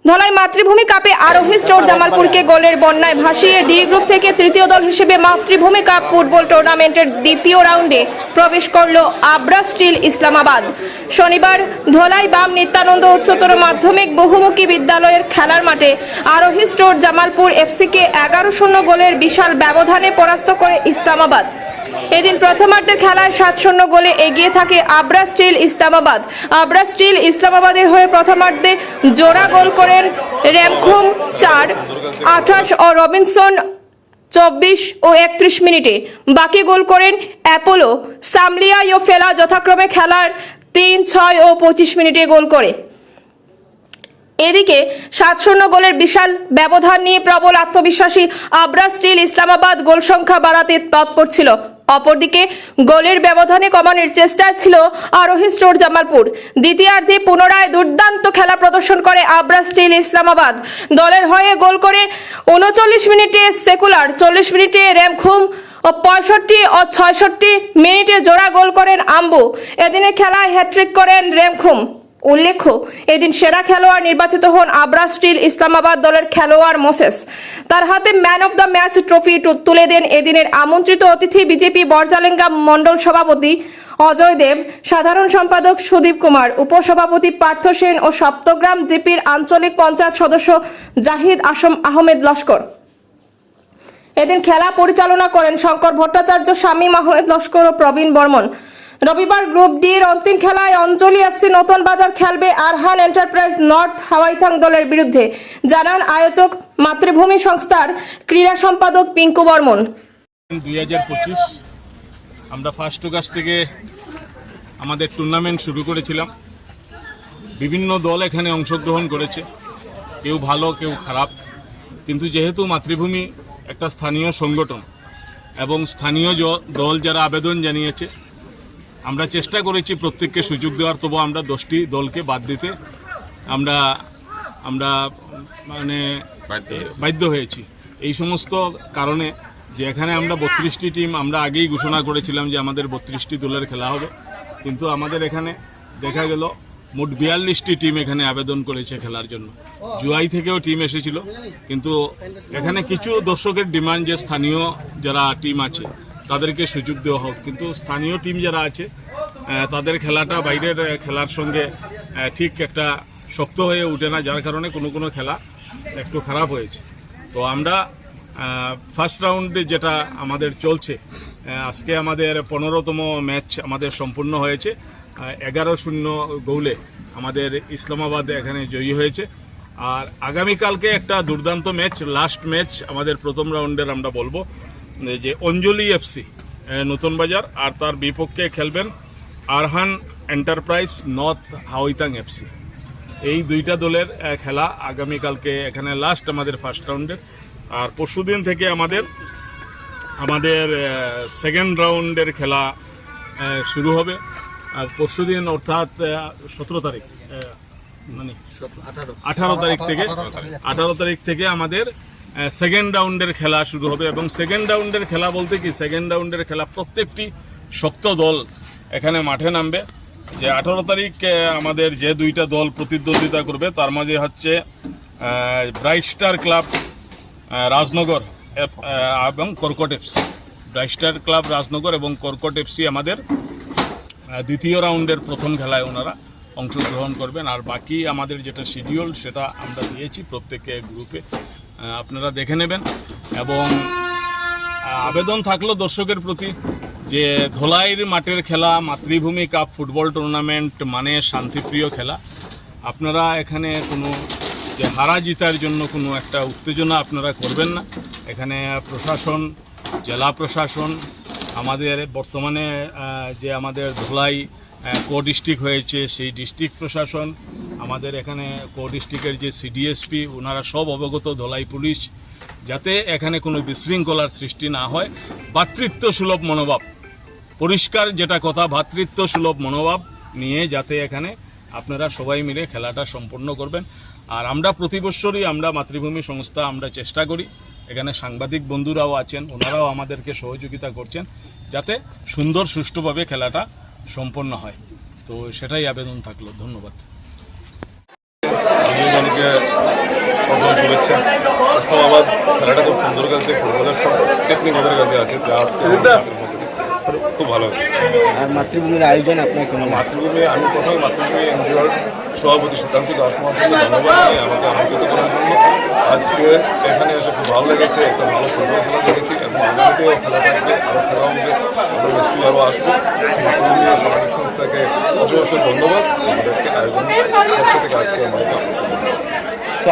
ধলাই মাতৃভূমি কাপে আরোহী স্টোর জামালপুরকে গোলের বন্যায় ভাসিয়ে ডি গ্রুপ থেকে তৃতীয় দল হিসেবে মাতৃভূমি কাপ ফুটবল টুর্নামেন্টের দ্বিতীয় রাউন্ডে প্রবেশ করল আবরা স্টিল ইসলামাবাদ। শনিবার ধলাই বাম নিত্যানন্দ উচ্চতর মাধ্যমিক বহুমুখী বিদ্যালয়ের খেলার মাঠে আরোহী স্টোর জামালপুর এফসিকে 11-0 গোলের বিশাল ব্যবধানে পরাস্ত করে ইসলামাবাদ। এদিন প্রথমার্ধের খেলায় 7-0 গোলে এগিয়ে থাকে আবরা স্টিল ইসলামাবাদ। আবরা স্টিল ইসলামাবাদের হয়ে প্রথমার্ধে জোড়া গোল করেন রেমখুম 4, 28 ও রবিনসন 24 ও 31 মিনিটে। বাকি গোল করেন অ্যাপোলো, সামলিয়া ও ফেলা যথাক্রমে খেলার 3, 6 ও 25 মিনিটে গোল করে। এদিকে 7-0 গোলের বিশাল ব্যবধান নিয়ে প্রবল আত্মবিশ্বাসী আবরা স্টিল ইসলামাবাদ গোল সংখ্যা বাড়াতে তৎপর ছিল। অপরদিকে গোলের ব্যবধানে কমানোর চেষ্টায় ছিল আরোহী স্টোর জামালপুর। দ্বিতীয়ার্ধে পুনরায় দুর্দান্ত খেলা প্রদর্শন করে আবরা স্টিল ইসলামাবাদ। দলের হয়ে গোল করে 39 মিনিটে সেকুলার, 40 মিনিটে রেমখুম ও 65 ও 66 মিনিটে জোড়া গোল করেন আম্বু। এদিনে খেলায় হ্যাট্রিক করেন রেমখুম। উল্লেখ্য, এদিন সেরা খেলোয়াড় নির্বাচিত হন আবরা স্টিল ইসলামাবাদ দলের খেলোয়াড় মোসেস। তার হাতে man of the match trophy তুলে দেন এদিনের আমন্ত্রিত অতিথি বিজেপি বরজালেঙ্গা মণ্ডল সভাপতি অজয় দেব, সাধারণ সম্পাদক সুদীপ কুমার, উপসভাপতি পার্থ সেন ও সপ্তগ্রাম জিপির আঞ্চলিক পঞ্চায়েত সদস্য জাহিদ আহমেদ লস্কর। এদিন খেলা পরিচালনা করেন শঙ্কর ভট্টাচার্য, শামীম আহমেদ লস্কর ও প্রবীণ বর্মন। রবিবার গ্রুপ ডির অন্তিম খেলায় অঞ্জলি এফসি নতুন বাজার খেলবে আরহান এন্টারপ্রাইজ নর্থ হাওয়াইথাং দলের বিরুদ্ধে, জানান আয়োজক মাতৃভূমি সংস্থার ক্রীড়া সম্পাদক পিঙ্কু বর্মন। 2025 আমরা 1 অগাস্ট থেকে আমাদের টুর্নামেন্ট শুরু করেছিলাম। বিভিন্ন দল এখানে অংশগ্রহণ করেছে, কেউ ভালো কেউ খারাপ, কিন্তু যেহেতু মাতৃভূমি একটা স্থানীয় সংগঠন এবং স্থানীয় দল যারা আবেদন জানিয়েছে, আমরা চেষ্টা করেছি প্রত্যেককে সুযোগ দেওয়ার, তবু আমরা 10টি দলকে বাদ দিতে আমরা মানে বাধ্য হয়েছি। এই সমস্ত কারণে যে এখানে আমরা 32টি টিম আমরা আগেই ঘোষণা করেছিলাম যে আমাদের 32টি দলের খেলা হবে, কিন্তু আমাদের এখানে দেখা গেল মোট 42টি টিম এখানে আবেদন করেছে খেলার জন্য। জুয়াই থেকেও টিম এসেছিল, কিন্তু এখানে কিছু দর্শকের ডিমান্ড যে স্থানীয় যারা টিম আছে তাদেরকে সুযোগ দেওয়া হোক, কিন্তু স্থানীয় টিম যারা আছে তাদের খেলাটা বাইরের খেলার সঙ্গে ঠিক একটা শক্ত হয়ে ওঠে না, যার কারণে কোনো খেলা একটু খারাপ হয়েছে। তো আমরা ফার্স্ট রাউন্ডে যেটা আমাদের চলছে, আজকে আমাদের 15তম ম্যাচ আমাদের সম্পূর্ণ হয়েছে। 11-0 গোলে আমাদের ইসলামাবাদ এখানে জয়ী হয়েছে। আর আগামীকালকে একটা দুর্দান্ত ম্যাচ, লাস্ট ম্যাচ আমাদের প্রথম রাউন্ডের আমরা বলবো যে অঞ্জলি এফসি নতুন বাজার, আর তার বিপক্ষে খেলবেন Arhan enterprise north Hawaithang FC. এই দুইটা দলের খেলা আগামীকালকে এখানে লাস্ট আমাদের ফার্স্ট রাউন্ডের। আর পরশুদিন থেকে আমাদের সেকেন্ড রাউন্ডের খেলা শুরু হবে। আর পরশুদিন অর্থাৎ 17 তারিখ মানে 18 তারিখ থেকে আমাদের সেকেন্ড রাউন্ডের খেলা শুরু হবে। এবং সেকেন্ড রাউন্ডের খেলা বলতে কি, সেকেন্ড রাউন্ডের খেলা প্রত্যেকটি শক্ত দল এখানে মাঠে নামবে। যে 18 তারিখ আমাদের যে দুইটা দল প্রতিদ্বন্দ্বিতা করবে তার মাঝে হচ্ছে ব্রাইট স্টার ক্লাব রাজনগর এবং কর্কট FC. Bright star club Rajnagar এবং কর্কট এফসি আমাদের দ্বিতীয় রাউন্ডের প্রথম খেলায় ওনারা অংশগ্রহণ করবেন। আর বাকি আমাদের যেটা শিডিউল সেটা আমরা দিয়েছি প্রত্যেকে গ্রুপে, আপনারা দেখে নেবেন। এবং আবেদন থাকলো দর্শকের প্রতি যে ধলাইয়ের মাঠের খেলা মাতৃভূমি কাপ ফুটবল টুর্নামেন্ট মানে শান্তিপ্রিয় খেলা। আপনারা এখানে কোনো যে হারা জিতার জন্য কোনো একটা উত্তেজনা আপনারা করবেন না। এখানে প্রশাসন, জেলা প্রশাসন, আমাদের বর্তমানে যে আমাদের ধলাই কো ডিস্ট্রিক্ট হয়েছে সেই ডিস্ট্রিক্ট প্রশাসন, আমাদের এখানে কো ডিস্ট্রিক্টের যে সিডিএসপি, ওনারা সব অবগত, ধলাই পুলিশ, যাতে এখানে কোনো বিশৃঙ্খলার সৃষ্টি না হয়। ভ্রাতৃত্ব সুলভ মনোভাব, পরিষ্কার যেটা কথা, ভ্রাতৃত্ব সুলভ মনোভাব নিয়ে যাতে এখানে আপনারা সবাই মিলে খেলাটা সম্পন্ন করবেন। আর আমরা প্রতি বছরই আমরা মাতৃভূমি সংস্থা আমরা চেষ্টা করি, এখানে সাংবাদিক বন্ধুরাও আছেন, ওনারাও আমাদেরকে সহযোগিতা করছেন যাতে সুন্দর সুষ্ঠুভাবে খেলাটা সম্পন্ন হয়। তো সেটাই আবেদন থাকলো। ধন্যবাদ। এবং শুভেচ্ছা। ইসলামাবাদ খেলাটা খুব সুন্দর খেলছে, ফুটবলের সব টেকনিক ওদের কাছে আছে, যা খুব ভালো। আর মাতৃভূমির আয়োজন আপনার কোনো মাতৃভূমি, আমি প্রথমে মাতৃভূমি এনজিওর সভাপতি সিদ্ধান্ত দাস মহাশয়কে ধন্যবাদ জানাই আমাকে আমন্ত্রিত করার জন্য। আজকে এখানে এসে খুব ভালো লেগেছে, একটা ভালো ফুটবল খেলা দেখেছি এবং আগামীতেও খেলা থাকবে, আরও খেলা হবে, আমরা নিশ্চয়ই আরও আসবো। মাতৃভূমি সামাজিক সংস্থাকে অবশ্যই ধন্যবাদ আমাদেরকে আয়োজন পক্ষ থেকে আজকে আমাদেরকে তো